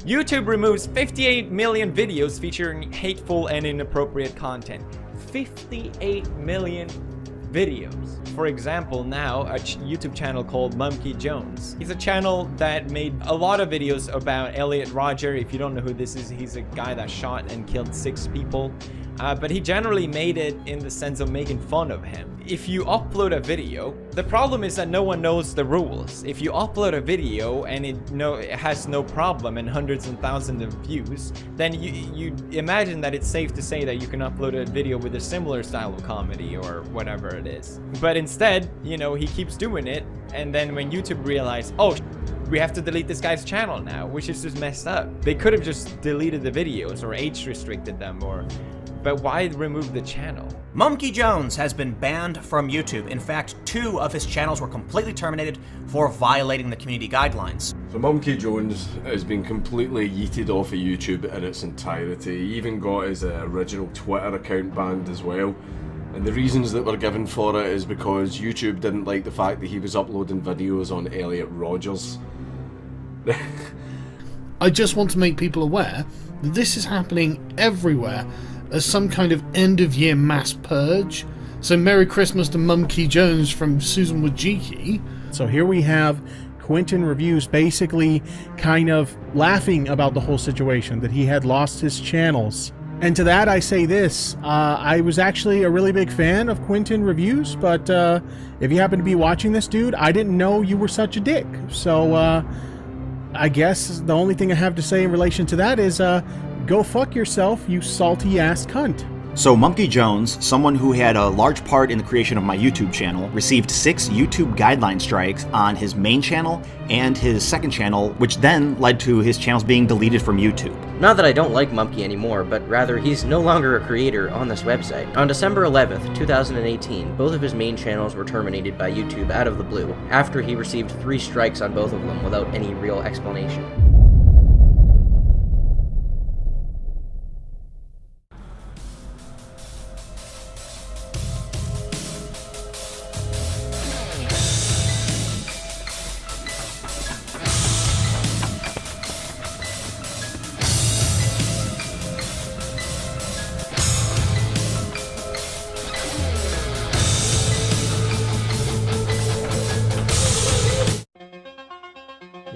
YouTube removes 58 million videos featuring hateful and inappropriate content. 58 million videos. For example, now a YouTube channel called Monkey Jones. He's a channel that made a lot of videos about Elliot Rodger. If you don't know who this is, he's a guy that shot and killed 6 people. But he generally made it in the sense of making fun of him. If you upload a video, the problem is that no one knows the rules. If you upload a video and it has no problem and hundreds and thousands of views, then you imagine that it's safe to say that you can upload a video with a similar style of comedy or whatever it is. But instead, you know, he keeps doing it, and then when YouTube realized, oh, we have to delete this guy's channel now, which is just messed up. They could have just deleted the videos or age restricted them, but why remove the channel? Monkey Jones has been banned from YouTube. In fact, 2 of his channels were completely terminated for violating the community guidelines. So Monkey Jones has been completely yeeted off of YouTube in its entirety. He even got his original Twitter account banned as well. And the reasons that were given for it is because YouTube didn't like the fact that he was uploading videos on Elliot Rodgers. I just want to make people aware that this is happening everywhere as some kind of end-of-year mass purge. So Merry Christmas to Monkey Jones from Susan Wojcicki. So here we have Quentin Reviews basically kind of laughing about the whole situation, that he had lost his channels. And to that I say this, I was actually a really big fan of Quentin Reviews, but if you happen to be watching this, dude, I didn't know you were such a dick. So I guess the only thing I have to say in relation to that is go fuck yourself, you salty ass cunt. So Monkey Jones, someone who had a large part in the creation of my YouTube channel, received 6 YouTube guideline strikes on his main channel and his second channel, which then led to his channels being deleted from YouTube. Not that I don't like Monkey anymore, but rather he's no longer a creator on this website. On December 11th, 2018, both of his main channels were terminated by YouTube out of the blue, after he received 3 strikes on both of them without any real explanation.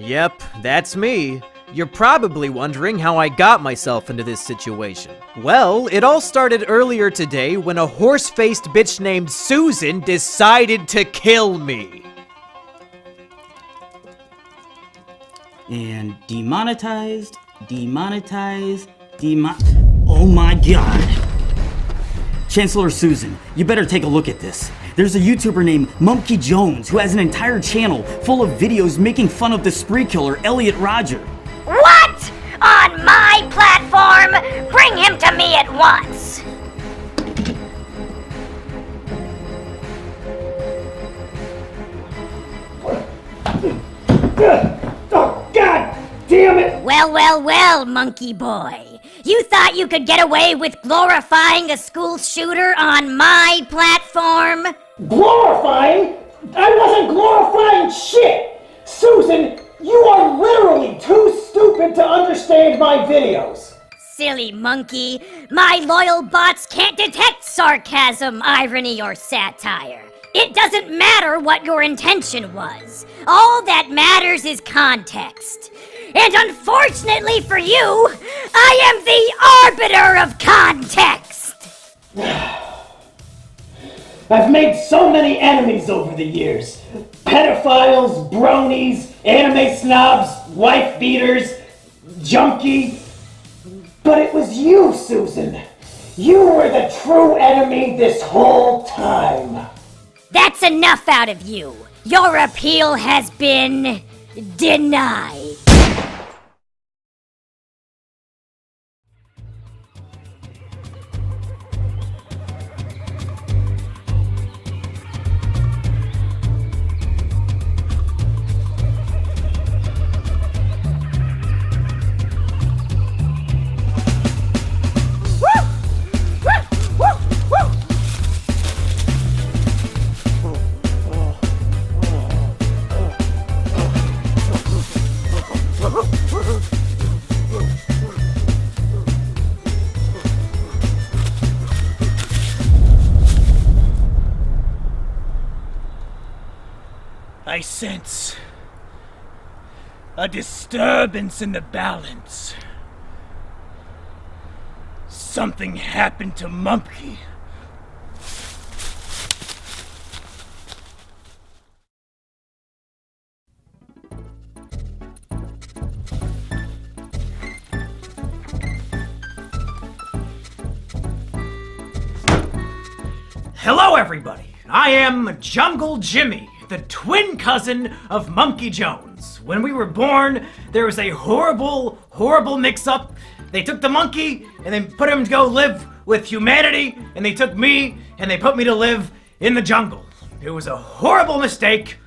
Yep, that's me. You're probably wondering how I got myself into this situation. Well, it all started earlier today when a horse-faced bitch named Susan decided to kill me. And demonetized, oh my god. Chancellor Susan, you better take a look at this. There's a YouTuber named Monkey Jones who has an entire channel full of videos making fun of the spree killer Elliot Rodger. What? On my platform? Bring him to me at once! Oh, God damn it! Well, monkey boy. You thought you could get away with glorifying a school shooter on my platform? Glorifying? I wasn't glorifying shit! Susan, you are literally too stupid to understand my videos. Silly monkey. My loyal bots can't detect sarcasm, irony, or satire. It doesn't matter what your intention was. All that matters is context. And unfortunately for you, I am the arbiter of context! I've made so many enemies over the years. Pedophiles, bronies, anime snobs, wife beaters, junkie. But it was you, Susan. You were the true enemy this whole time. That's enough out of you. Your appeal has been denied. I sense a disturbance in the balance. Something happened to Mumpky. Hello, everybody. I am Jungle Jimmy, the twin cousin of Monkey Jones. When we were born, there was a horrible mix-up. They took the monkey and they put him to go live with humanity, and they took me and they put me to live in the jungle. It was a horrible mistake,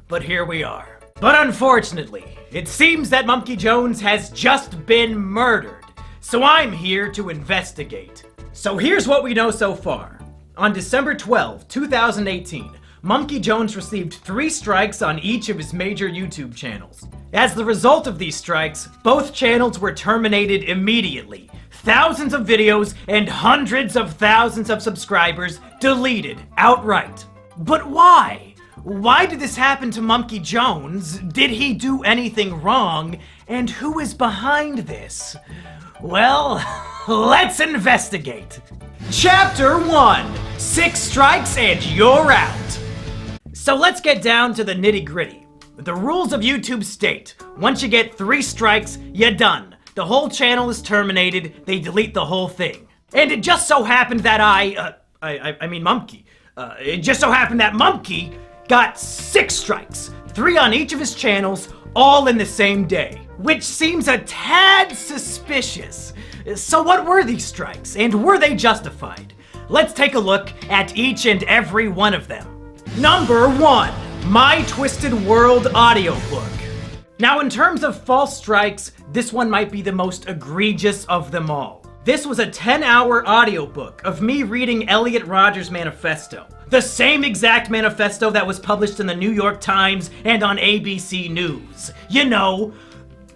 but here we are. But unfortunately, it seems that Monkey Jones has just been murdered, so I'm here to investigate. So here's what we know so far. On December 12, 2018, Monkey Jones received 3 strikes on each of his major YouTube channels. As the result of these strikes, both channels were terminated immediately. Thousands of videos and hundreds of thousands of subscribers deleted outright. But why? Why did this happen to Monkey Jones? Did he do anything wrong? And who is behind this? Well, let's investigate. Chapter 1, 6 strikes and you're out. So let's get down to the nitty-gritty. The rules of YouTube state, once you get 3 strikes, you're done. The whole channel is terminated, they delete the whole thing. And it just so happened that Mumpky. It just so happened that Mumpky got 6 strikes, 3 on each of his channels, all in the same day. Which seems a tad suspicious. So what were these strikes, and were they justified? Let's take a look at each and every one of them. Number 1, My Twisted World audiobook. Now in terms of false strikes, this one might be the most egregious of them all. This was a 10-hour audiobook of me reading Elliot Rodgers' manifesto. The same exact manifesto that was published in the New York Times and on ABC News. You know,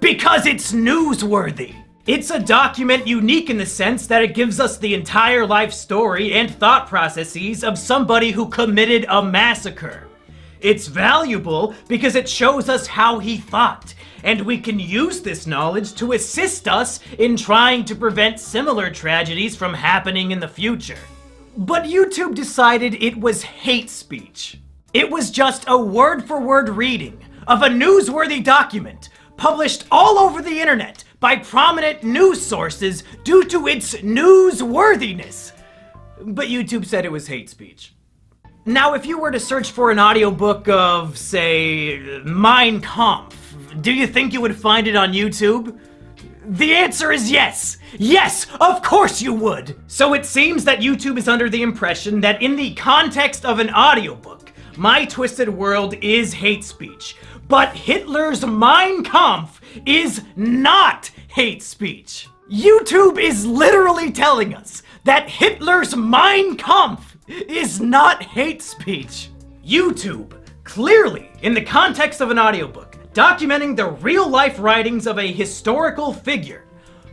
because it's newsworthy. It's a document unique in the sense that it gives us the entire life story and thought processes of somebody who committed a massacre. It's valuable because it shows us how he thought, and we can use this knowledge to assist us in trying to prevent similar tragedies from happening in the future. But YouTube decided it was hate speech. It was just a word-for-word reading of a newsworthy document published all over the internet by prominent news sources due to its newsworthiness. But YouTube said it was hate speech. Now, if you were to search for an audiobook of, say, Mein Kampf, do you think you would find it on YouTube? The answer is yes! Yes, of course you would! So it seems that YouTube is under the impression that in the context of an audiobook, My Twisted World is hate speech. But Hitler's Mein Kampf is not hate speech. YouTube is literally telling us that Hitler's Mein Kampf is not hate speech. YouTube, clearly, in the context of an audiobook, documenting the real-life writings of a historical figure,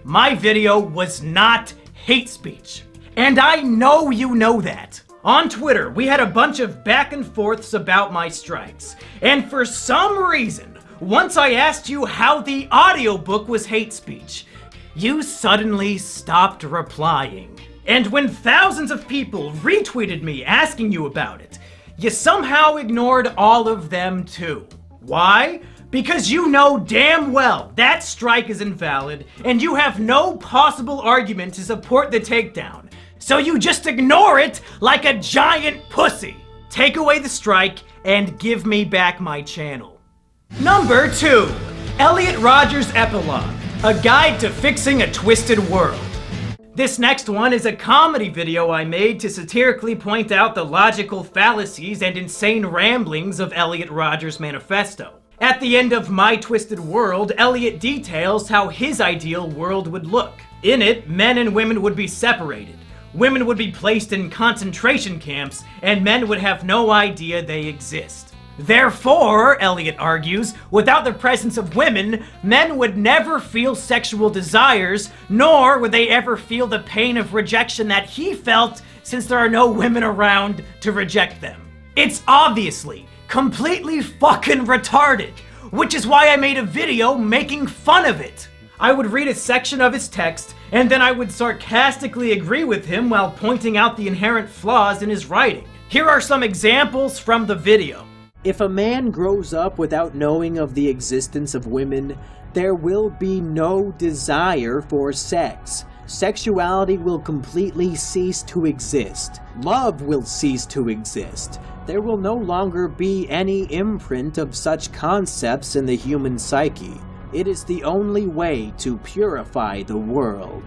my video was not hate speech. And I know you know that. On Twitter, we had a bunch of back and forths about my strikes. And for some reason, once I asked you how the audiobook was hate speech, you suddenly stopped replying. And when thousands of people retweeted me asking you about it, you somehow ignored all of them too. Why? Because you know damn well that strike is invalid, and you have no possible argument to support the takedown. So you just ignore it like a giant pussy. Take away the strike and give me back my channel. Number 2, Elliot Rodgers' Epilogue, a guide to fixing a twisted world. This next one is a comedy video I made to satirically point out the logical fallacies and insane ramblings of Elliot Rodgers' manifesto. At the end of My Twisted World, Elliot details how his ideal world would look. In it, men and women would be separated. Women would be placed in concentration camps, and men would have no idea they exist. Therefore, Elliot argues, without the presence of women, men would never feel sexual desires, nor would they ever feel the pain of rejection that he felt since there are no women around to reject them. It's obviously completely fucking retarded, which is why I made a video making fun of it. I would read a section of his text, and then I would sarcastically agree with him while pointing out the inherent flaws in his writing. Here are some examples from the video. If a man grows up without knowing of the existence of women, there will be no desire for sex. Sexuality will completely cease to exist. Love will cease to exist. There will no longer be any imprint of such concepts in the human psyche. It is the only way to purify the world.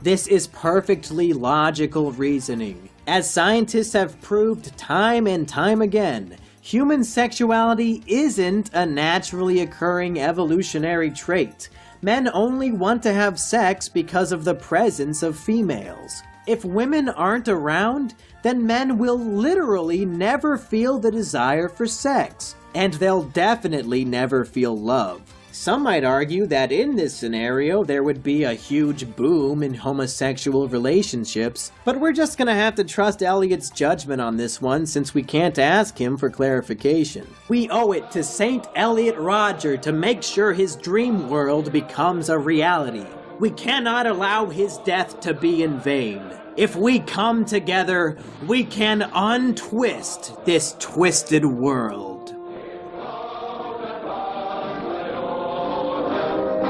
This is perfectly logical reasoning. As scientists have proved time and time again, human sexuality isn't a naturally occurring evolutionary trait. Men only want to have sex because of the presence of females. If women aren't around, then men will literally never feel the desire for sex, and they'll definitely never feel love. Some might argue that in this scenario there would be a huge boom in homosexual relationships, but we're just gonna have to trust Elliot's judgment on this one since we can't ask him for clarification. We owe it to Saint Elliot Rodger to make sure his dream world becomes a reality. We cannot allow his death to be in vain. If we come together, we can untwist this twisted world.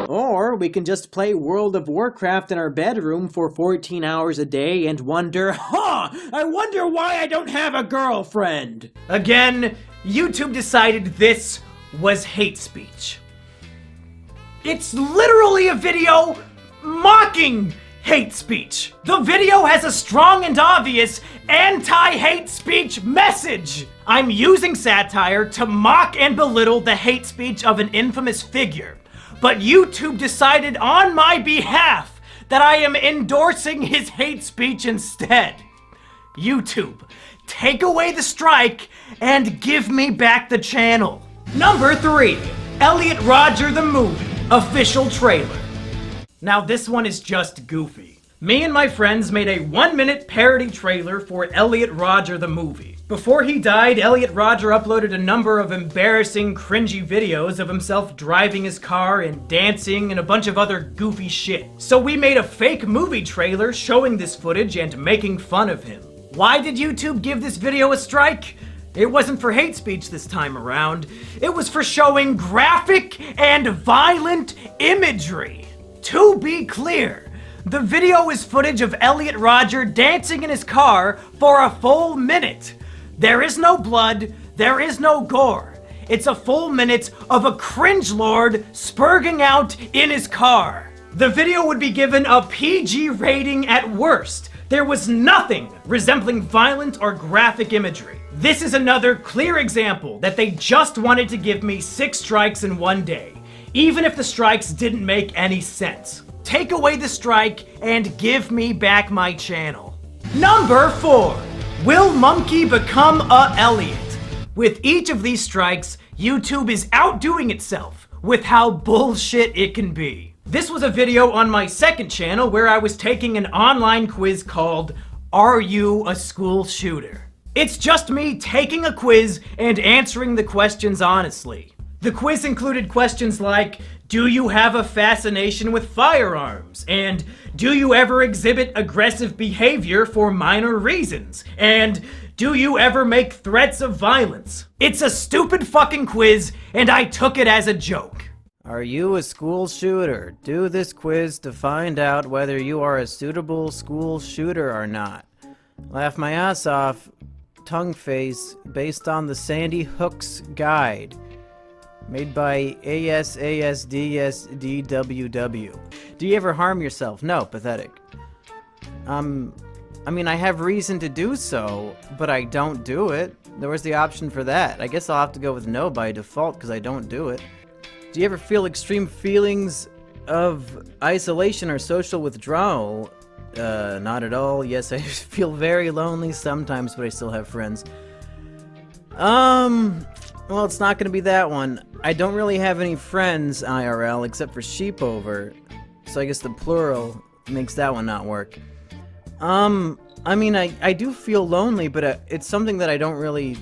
Or we can just play World of Warcraft in our bedroom for 14 hours a day and wonder, I wonder why I don't have a girlfriend. Again, YouTube decided this was hate speech. It's literally a video mocking hate speech. The video has a strong and obvious anti-hate speech message. I'm using satire to mock and belittle the hate speech of an infamous figure. But YouTube decided on my behalf that I am endorsing his hate speech instead. YouTube, take away the strike and give me back the channel. Number 3, Elliot Rodger the Movie, official trailer. Now this one is just goofy. Me and my friends made a 1-minute parody trailer for Elliot Rodger the Movie. Before he died, Elliot Rodger uploaded a number of embarrassing, cringy videos of himself driving his car and dancing and a bunch of other goofy shit. So we made a fake movie trailer showing this footage and making fun of him. Why did YouTube give this video a strike? It wasn't for hate speech this time around. It was for showing graphic and violent imagery. To be clear, the video is footage of Elliot Rodger dancing in his car for a full minute. There is no blood, there is no gore. It's a full minute of a cringelord spurging out in his car. The video would be given a PG rating at worst. There was nothing resembling violent or graphic imagery. This is another clear example that they just wanted to give me 6 strikes in one day, even if the strikes didn't make any sense. Take away the strike and give me back my channel. Number 4. Will Monkey become a Elliot? With each of these strikes, YouTube is outdoing itself with how bullshit it can be. This was a video on my second channel where I was taking an online quiz called Are You a School Shooter? It's just me taking a quiz and answering the questions honestly. The quiz included questions like, do you have a fascination with firearms? And do you ever exhibit aggressive behavior for minor reasons? And do you ever make threats of violence? It's a stupid fucking quiz, and I took it as a joke. Are you a school shooter? Do this quiz to find out whether you are a suitable school shooter or not. Laugh my ass off, tongue face, based on the Sandy Hook's guide. Made by ASASDSDWW. Do you ever harm yourself? No, pathetic. I mean, I have reason to do so, but I don't do it. There was the option for that. I guess I'll have to go with no by default because I don't do it. Do you ever feel extreme feelings of isolation or social withdrawal? Not at all. Yes, I feel very lonely sometimes, but I still have friends. Well, it's not gonna be that one. I don't really have any friends IRL except for Sheepover, so I guess the plural makes that one not work. I mean, I do feel lonely, but it's something that I don't really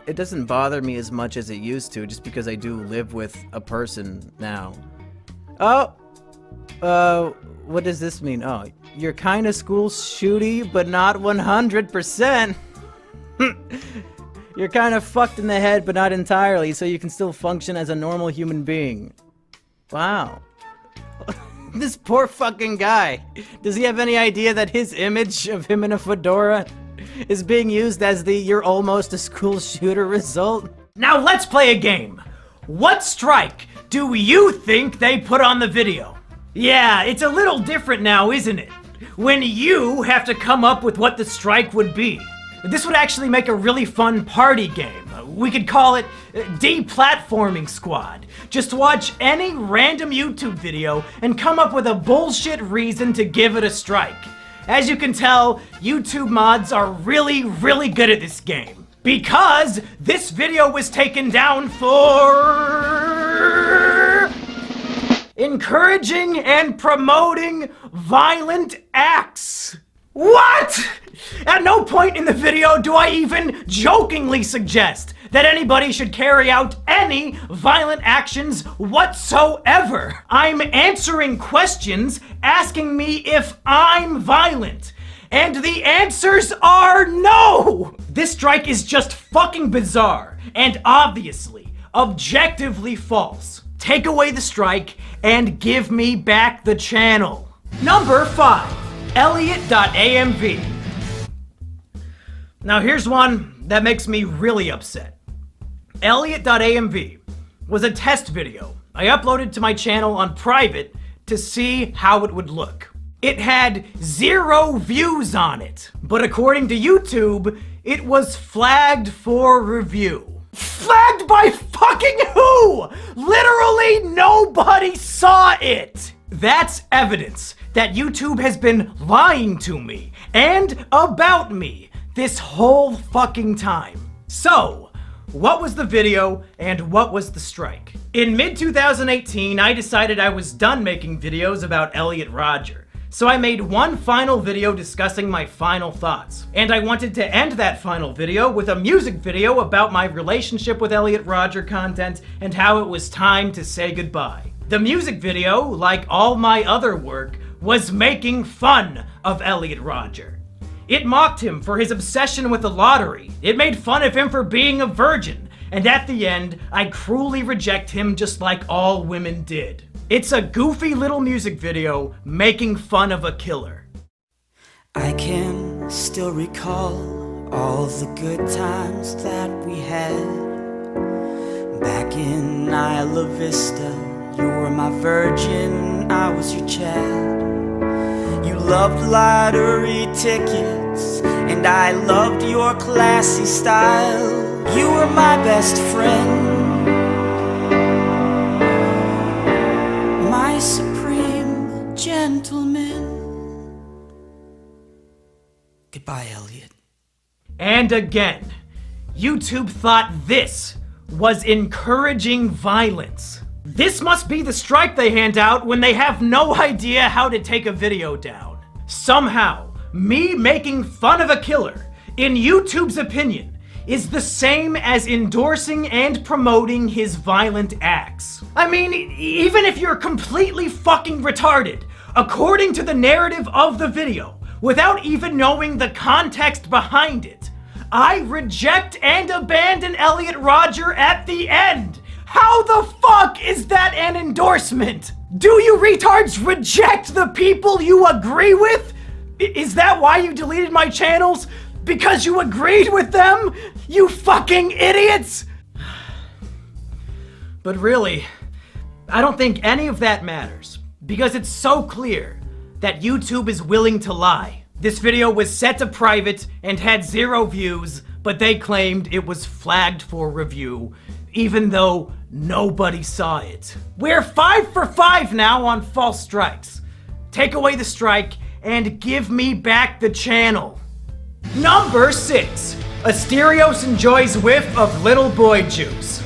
it doesn't bother me as much as it used to, just because I do live with a person now. Oh, what does this mean? Oh, you're kinda school shooty, but not 100%. You're kinda fucked in the head, but not entirely, so you can still function as a normal human being. Wow. This poor fucking guy. Does he have any idea that his image of him in a fedora is being used as the "you're almost a school shooter" result? Now let's play a game. What strike do you think they put on the video? Yeah, it's a little different now, isn't it? When you have to come up with what the strike would be. This would actually make a really fun party game. We could call it Deplatforming Squad. Just watch any random YouTube video and come up with a bullshit reason to give it a strike. As you can tell, YouTube mods are really, really good at this game. Because this video was taken down for encouraging and promoting violent acts. What? At no point in the video do I even jokingly suggest that anybody should carry out any violent actions whatsoever. I'm answering questions asking me if I'm violent. And the answers are no! This strike is just fucking bizarre and obviously, objectively false. Take away the strike and give me back the channel. Number 5, Elliot.amv. Now here's one that makes me really upset. Elliot.amv was a test video I uploaded to my channel on private to see how it would look. It had 0 views on it, but according to YouTube, it was flagged for review. Flagged by fucking who? Literally nobody saw it! That's evidence that YouTube has been lying to me and about me this whole fucking time. So, what was the video and what was the strike? In mid-2018, I decided I was done making videos about Elliot Rodger. So I made one final video discussing my final thoughts. And I wanted to end that final video with a music video about my relationship with Elliot Rodger content and how it was time to say goodbye. The music video, like all my other work, was making fun of Elliot Rodger. It mocked him for his obsession with the lottery. It made fun of him for being a virgin. And at the end, I cruelly reject him just like all women did. It's a goofy little music video making fun of a killer. I can still recall all the good times that we had. Back in Isla Vista, you were my virgin, I was your Chad. You loved lottery tickets, and I loved your classy style. You were my best friend, my supreme gentleman. Goodbye, Elliot. And again, YouTube thought this was encouraging violence. This must be the strike they hand out when they have no idea how to take a video down. Somehow, me making fun of a killer, in YouTube's opinion, is the same as endorsing and promoting his violent acts. I mean, even if you're completely fucking retarded, according to the narrative of the video, without even knowing the context behind it, I reject and abandon Elliot Rodger at the end. How the fuck is that an endorsement? Do you retards reject the people you agree with? Is that why you deleted my channels? Because you agreed with them? You fucking idiots! But really, I don't think any of that matters, because it's so clear that YouTube is willing to lie. This video was set to private and had 0 views, but they claimed it was flagged for review, even though nobody saw it. We're 5 for 5 now on false strikes. Take away the strike and give me back the channel. Number 6. Asterios enjoys whiff of little boy juice.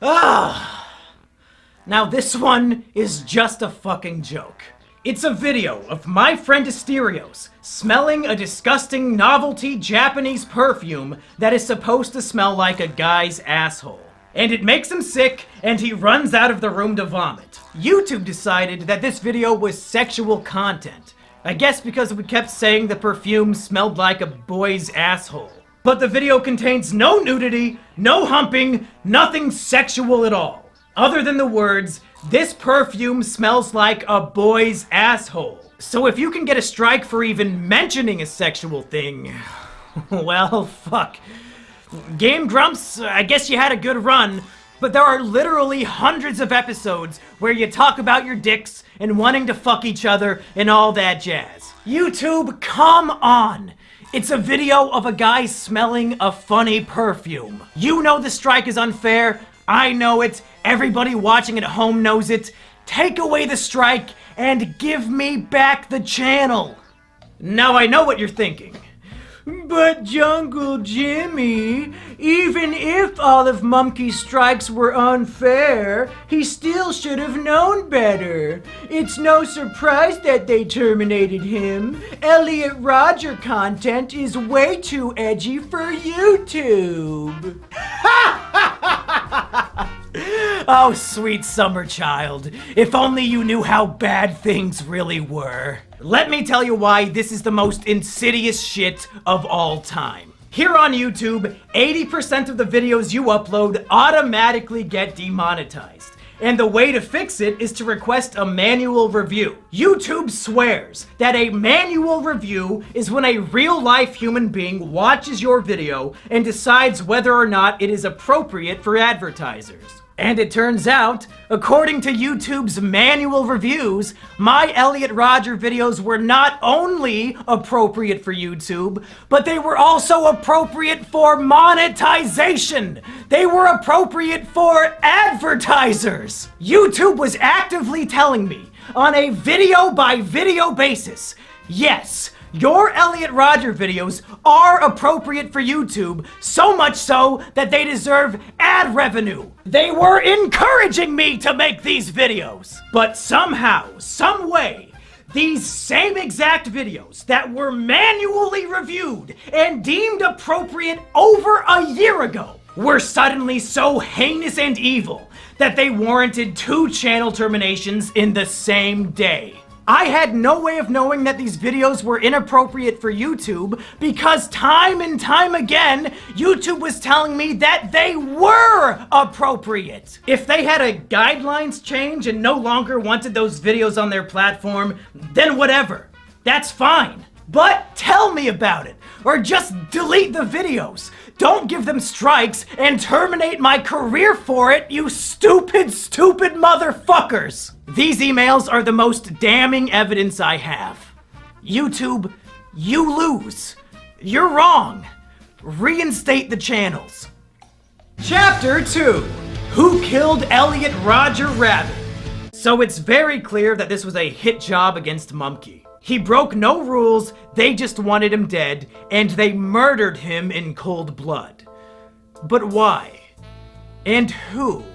Now this one is just a fucking joke. It's a video of my friend Asterios smelling a disgusting novelty Japanese perfume that is supposed to smell like a guy's asshole. And it makes him sick, and he runs out of the room to vomit. YouTube decided that this video was sexual content. I guess because we kept saying the perfume smelled like a boy's asshole. But the video contains no nudity, no humping, nothing sexual at all. Other than the words, "This perfume smells like a boy's asshole." So if you can get a strike for even mentioning a sexual thing, well, fuck. Game Grumps, I guess you had a good run, but there are literally hundreds of episodes where you talk about your dicks and wanting to fuck each other and all that jazz. YouTube, come on! It's a video of a guy smelling a funny perfume. You know the strike is unfair. I know it. Everybody watching at home knows it. Take away the strike and give me back the channel. Now I know what you're thinking. But Jungle Jimmy, even if all of Mumkey's strikes were unfair, he still should have known better. It's no surprise that they terminated him. Elliot Rodger content is way too edgy for YouTube. Oh, sweet summer child. If only you knew how bad things really were. Let me tell you why this is the most insidious shit of all time. Here on YouTube, 80% of the videos you upload automatically get demonetized. And the way to fix it is to request a manual review. YouTube swears that a manual review is when a real-life human being watches your video and decides whether or not it is appropriate for advertisers. And it turns out, according to YouTube's manual reviews, my Elliot Rodger videos were not only appropriate for YouTube, but they were also appropriate for monetization. They were appropriate for advertisers. YouTube was actively telling me on a video-by-video basis, yes, your Elliot Rodger videos are appropriate for YouTube, so much so that they deserve ad revenue. They were encouraging me to make these videos. But somehow, some way, these same exact videos that were manually reviewed and deemed appropriate over a year ago were suddenly so heinous and evil that they warranted 2 channel terminations in the same day. I had no way of knowing that these videos were inappropriate for YouTube because time and time again, YouTube was telling me that they were appropriate. If they had a guidelines change and no longer wanted those videos on their platform, then whatever. That's fine. But tell me about it, or just delete the videos. Don't give them strikes and terminate my career for it, you stupid, stupid motherfuckers! These emails are the most damning evidence I have. YouTube, you lose. You're wrong. Reinstate the channels. Chapter 2. Who Killed Elliot Rodger Rabbit? So it's very clear that this was a hit job against Mumkey. He broke no rules, they just wanted him dead, and they murdered him in cold blood. But why? And who?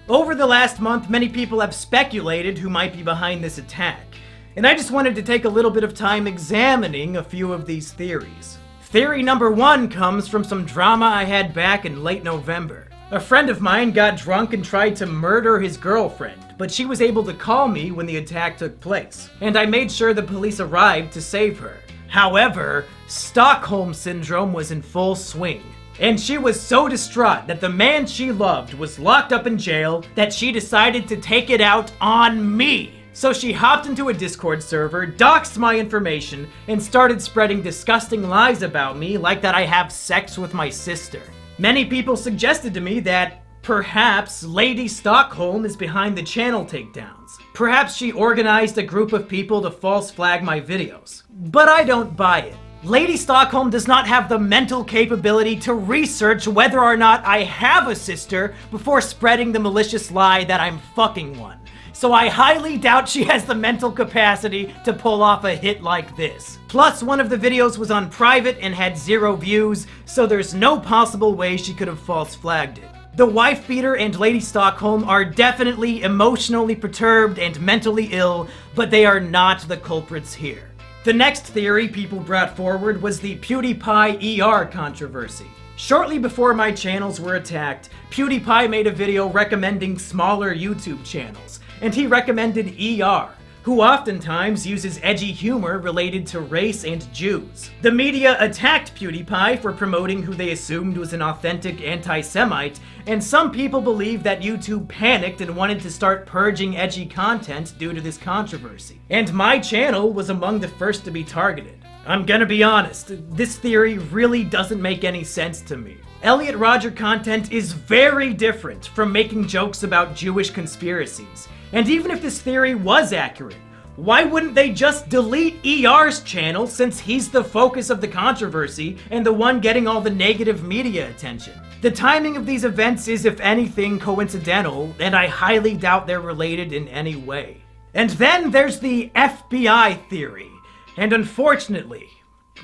Over the last month, many people have speculated who might be behind this attack, and I just wanted to take a little bit of time examining a few of these theories. Theory number 1 comes from some drama I had back in late November. A friend of mine got drunk and tried to murder his girlfriend, but she was able to call me when the attack took place, and I made sure the police arrived to save her. However, Stockholm Syndrome was in full swing, and she was so distraught that the man she loved was locked up in jail that she decided to take it out on me. So she hopped into a Discord server, doxed my information, and started spreading disgusting lies about me, like that I have sex with my sister. Many people suggested to me that perhaps Lady Stockholm is behind the channel takedowns. Perhaps she organized a group of people to false flag my videos. But I don't buy it. Lady Stockholm does not have the mental capability to research whether or not I have a sister before spreading the malicious lie that I'm fucking one. So I highly doubt she has the mental capacity to pull off a hit like this. Plus, one of the videos was on private and had 0 views, so there's no possible way she could have false flagged it. The wife beater and Lady Stockholm are definitely emotionally perturbed and mentally ill, but they are not the culprits here. The next theory people brought forward was the PewDiePie ER controversy. Shortly before my channels were attacked, PewDiePie made a video recommending smaller YouTube channels, and he recommended ER, who oftentimes uses edgy humor related to race and Jews. The media attacked PewDiePie for promoting who they assumed was an authentic anti-Semite, and some people believe that YouTube panicked and wanted to start purging edgy content due to this controversy. And my channel was among the first to be targeted. I'm gonna be honest, this theory really doesn't make any sense to me. Elliot Rodger content is very different from making jokes about Jewish conspiracies. And even if this theory was accurate, why wouldn't they just delete ER's channel since he's the focus of the controversy and the one getting all the negative media attention? The timing of these events is, if anything, coincidental, and I highly doubt they're related in any way. And then there's the FBI theory, and unfortunately,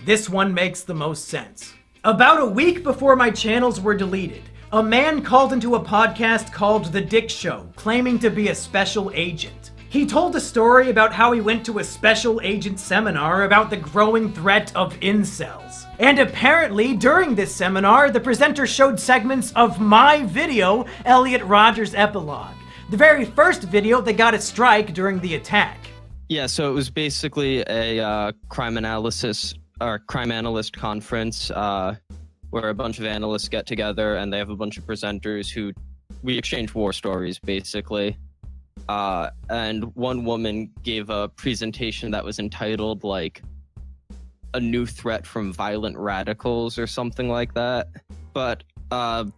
this one makes the most sense. About a week before my channels were deleted, a man called into a podcast called The Dick Show, claiming to be a special agent. He told a story about how he went to a special agent seminar about the growing threat of incels. And apparently, during this seminar, the presenter showed segments of my video, Elliot Rodger's Epilogue, the very first video that got a strike during the attack. Yeah, so it was basically a crime analyst conference where a bunch of analysts get together and they have a bunch of presenters who we exchange war stories, basically. And one woman gave a presentation that was entitled, like, A New Threat from Violent Radicals or something like that. But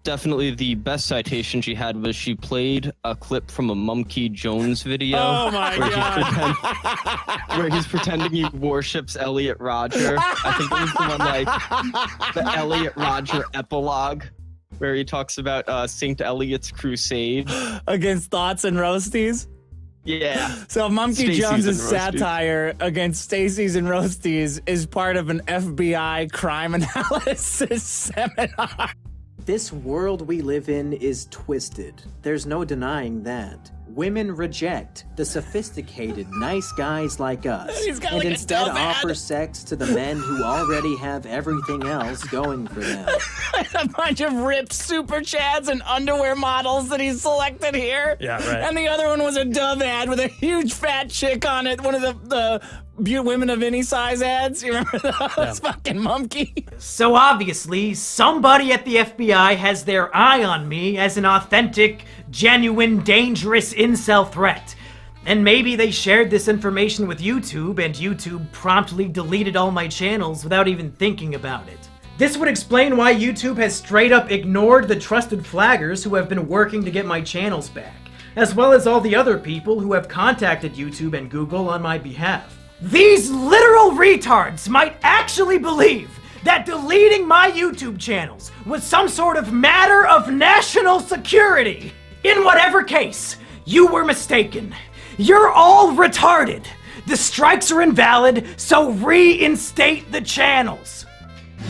definitely the best citation she had was she played a clip from a Mumkey Jones video. Oh my God. Where he's pretending he worships Elliot Rodger. I think it was the one, like, the Elliot Rodger epilogue, where he talks about St. Elliot's crusade. Against thoughts and roasties? Yeah. So Mumkey Stacey's Jones's and roasties. satire against Stacey's and Roasties is part of an FBI crime analysis seminar. This world we live in is twisted. There's no denying that. Women reject the sophisticated, nice guys like us, He's got and like a instead dumb ad. offer sex to the men who already have everything else going for them. A bunch of ripped super chads and underwear models that he's selected here. Yeah, right. And the other one was a Dove ad with a huge fat chick on it. One of the women of any size ads. You remember those? Fucking Mumkey. So obviously, somebody at the FBI has their eye on me as an authentic, genuine, dangerous incel threat. And maybe they shared this information with YouTube, and YouTube promptly deleted all my channels without even thinking about it. This would explain why YouTube has straight up ignored the trusted flaggers who have been working to get my channels back, as well as all the other people who have contacted YouTube and Google on my behalf. These literal retards might actually believe that deleting my YouTube channels was some sort of matter of national security. In whatever case, you were mistaken. You're all retarded. The strikes are invalid, so reinstate the channels.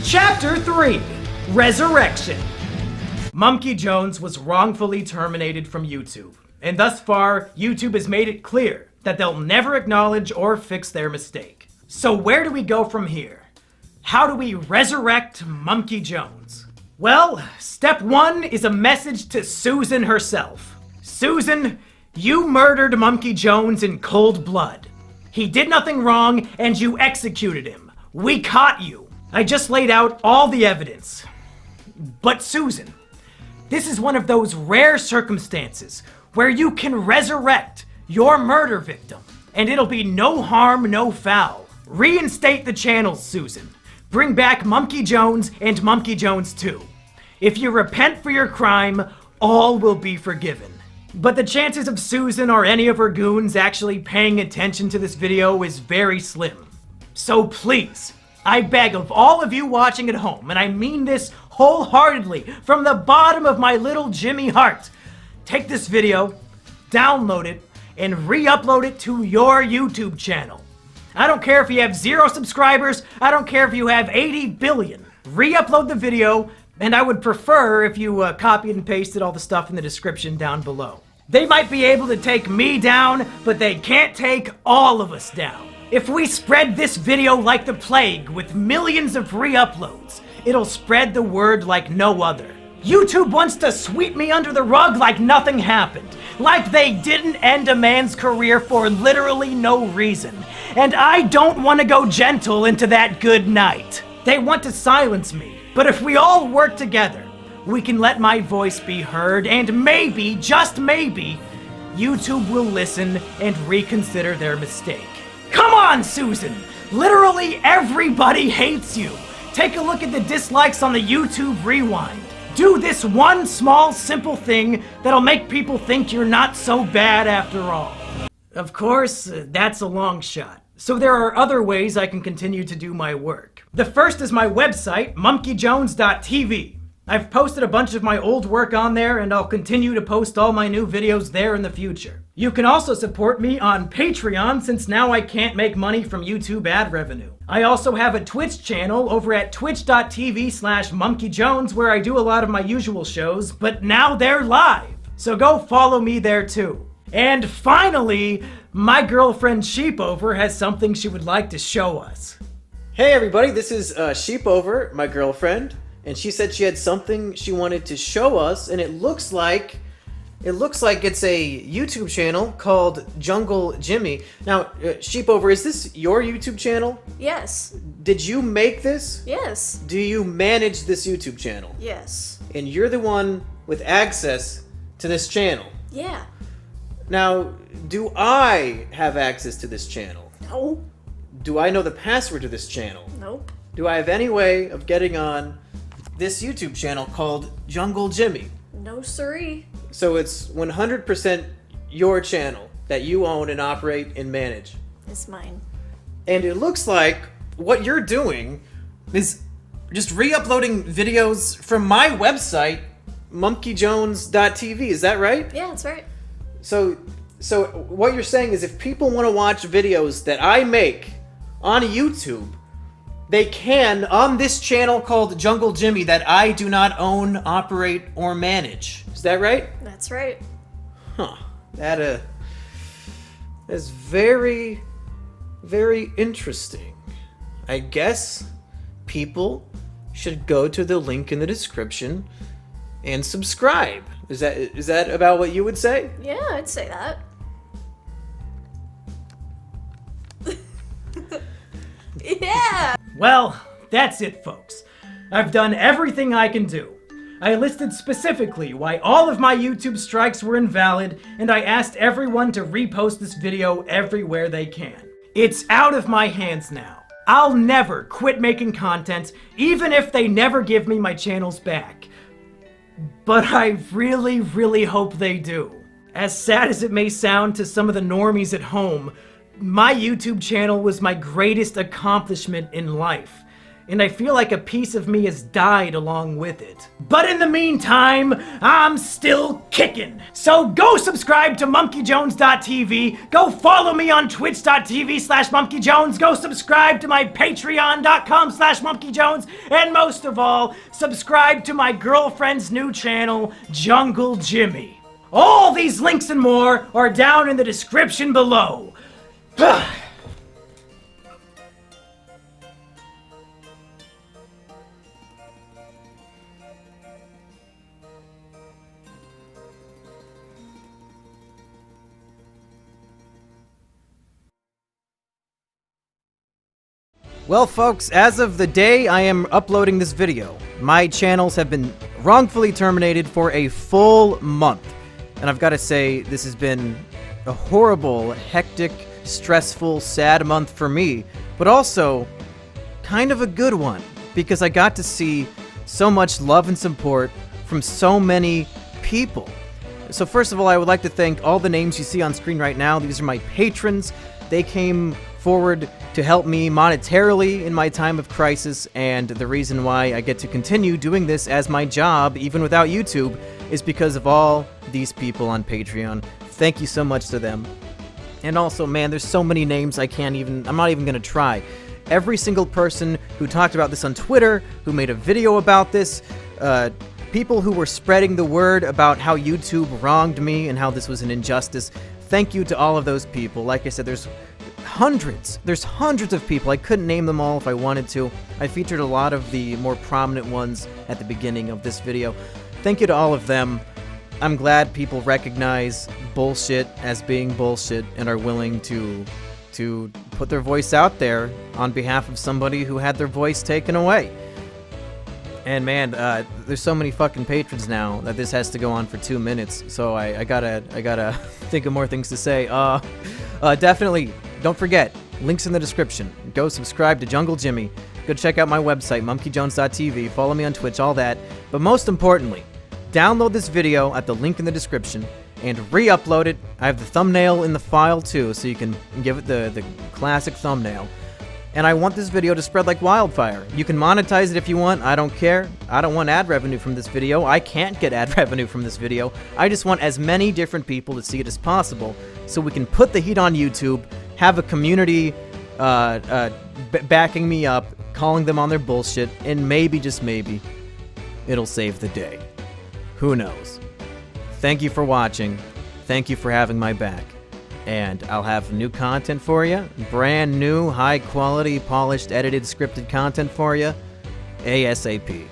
Chapter 3: Resurrection. Mumkey Jones was wrongfully terminated from YouTube, and thus far, YouTube has made it clear that they'll never acknowledge or fix their mistake. So where do we go from here? How do we resurrect Mumkey Jones? Well, step 1 is a message to Susan herself. Susan, you murdered Mumkey Jones in cold blood. He did nothing wrong and you executed him. We caught you. I just laid out all the evidence. But Susan, this is one of those rare circumstances where you can resurrect your murder victim, and it'll be no harm, no foul. Reinstate the channels, Susan. Bring back Mumkey Jones and Mumkey Jones 2. If you repent for your crime, all will be forgiven. But the chances of Susan or any of her goons actually paying attention to this video is very slim. So please, I beg of all of you watching at home, and I mean this wholeheartedly from the bottom of my little Jimmy heart, take this video, download it, and re-upload it to your YouTube channel. I don't care if you have 0 subscribers, I don't care if you have 80 billion. Re-upload the video, And I would prefer if you copied and pasted all the stuff in the description down below. They might be able to take me down, but they can't take all of us down. If we spread this video like the plague with millions of re-uploads, it'll spread the word like no other. YouTube wants to sweep me under the rug like nothing happened, like they didn't end a man's career for literally no reason. And I don't want to go gentle into that good night. They want to silence me, but if we all work together, we can let my voice be heard, and maybe, just maybe, YouTube will listen and reconsider their mistake. Come on, Susan! Literally everybody hates you! Take a look at the dislikes on the YouTube Rewind. Do this one small, simple thing that'll make people think you're not so bad after all. Of course, that's a long shot. So there are other ways I can continue to do my work. The first is my website, monkeyjones.tv. I've posted a bunch of my old work on there, and I'll continue to post all my new videos there in the future. You can also support me on Patreon, since now I can't make money from YouTube ad revenue. I also have a Twitch channel over at twitch.tv/monkeyjones where I do a lot of my usual shows, but now they're live. So go follow me there too. And finally, my girlfriend Sheepover has something she would like to show us. Hey everybody, this is Sheepover, my girlfriend, and she said she had something she wanted to show us, and it looks like it's a YouTube channel called Jungle Jimmy. Now, Sheepover, is this your YouTube channel? Yes. Did you make this? Yes. Do you manage this YouTube channel? Yes. And you're the one with access to this channel? Yeah. Now, do I have access to this channel? No. Do I know the password to this channel? Nope. Do I have any way of getting on this YouTube channel called Jungle Jimmy? No siree. So it's 100% your channel that you own and operate and manage. It's mine. And it looks like what you're doing is just re-uploading videos from my website, monkeyjones.tv. Is that right? Yeah, that's right. So what you're saying is if people want to watch videos that I make on YouTube, they can on this channel called Jungle Jimmy that I do not own, operate, or manage. Is that right? That's right. Huh. That is very, very interesting. I guess people should go to the link in the description and subscribe. Is that about what you would say? Yeah, I'd say that. Yeah! Well, that's it, folks. I've done everything I can do. I listed specifically why all of my YouTube strikes were invalid, and I asked everyone to repost this video everywhere they can. It's out of my hands now. I'll never quit making content, even if they never give me my channels back. But I really, really hope they do. As sad as it may sound to some of the normies at home, my YouTube channel was my greatest accomplishment in life, and I feel like a piece of me has died along with it. But in the meantime, I'm still kicking. So go subscribe to monkeyjones.tv, go follow me on twitch.tv/monkeyjones, go subscribe to my patreon.com/monkeyjones, and most of all, subscribe to my girlfriend's new channel, Jungle Jimmy. All these links and more are down in the description below. Well, folks, as of the day I am uploading this video, my channels have been wrongfully terminated for a full month. And I've got to say, this has been a horrible, hectic, stressful, sad month for me, but also kind of a good one, because I got to see so much love and support from so many people. So first of all, I would like to thank all the names you see on screen right now. These are my patrons. They came forward to help me monetarily in my time of crisis, and the reason why I get to continue doing this as my job, even without YouTube, is because of all these people on Patreon. Thank you so much to them. And also, man, there's so many names I'm not even gonna try. Every single person who talked about this on Twitter, who made a video about this, people who were spreading the word about how YouTube wronged me and how this was an injustice. Thank you to all of those people. Like I said, there's hundreds of people. I couldn't name them all if I wanted to. I featured a lot of the more prominent ones at the beginning of this video. Thank you to all of them. I'm glad people recognize bullshit as being bullshit and are willing to put their voice out there on behalf of somebody who had their voice taken away. And man, there's so many fucking patrons now that this has to go on for 2 minutes. So I gotta think of more things to say. Definitely, don't forget, links in the description. Go subscribe to Jungle Jimmy. Go check out my website, monkeyjones.tv. Follow me on Twitch, all that. But most importantly, download this video at the link in the description and re-upload it. I have the thumbnail in the file too, so you can give it the classic thumbnail. And I want this video to spread like wildfire. You can monetize it if you want, I don't care. I don't want ad revenue from this video. I can't get ad revenue from this video. I just want as many different people to see it as possible, so we can put the heat on YouTube, have a community backing me up, calling them on their bullshit, and maybe, just maybe, it'll save the day. Who knows? Thank you for watching. Thank you for having my back. And I'll have new content for you. Brand new, high quality, polished, edited, scripted content for you. ASAP.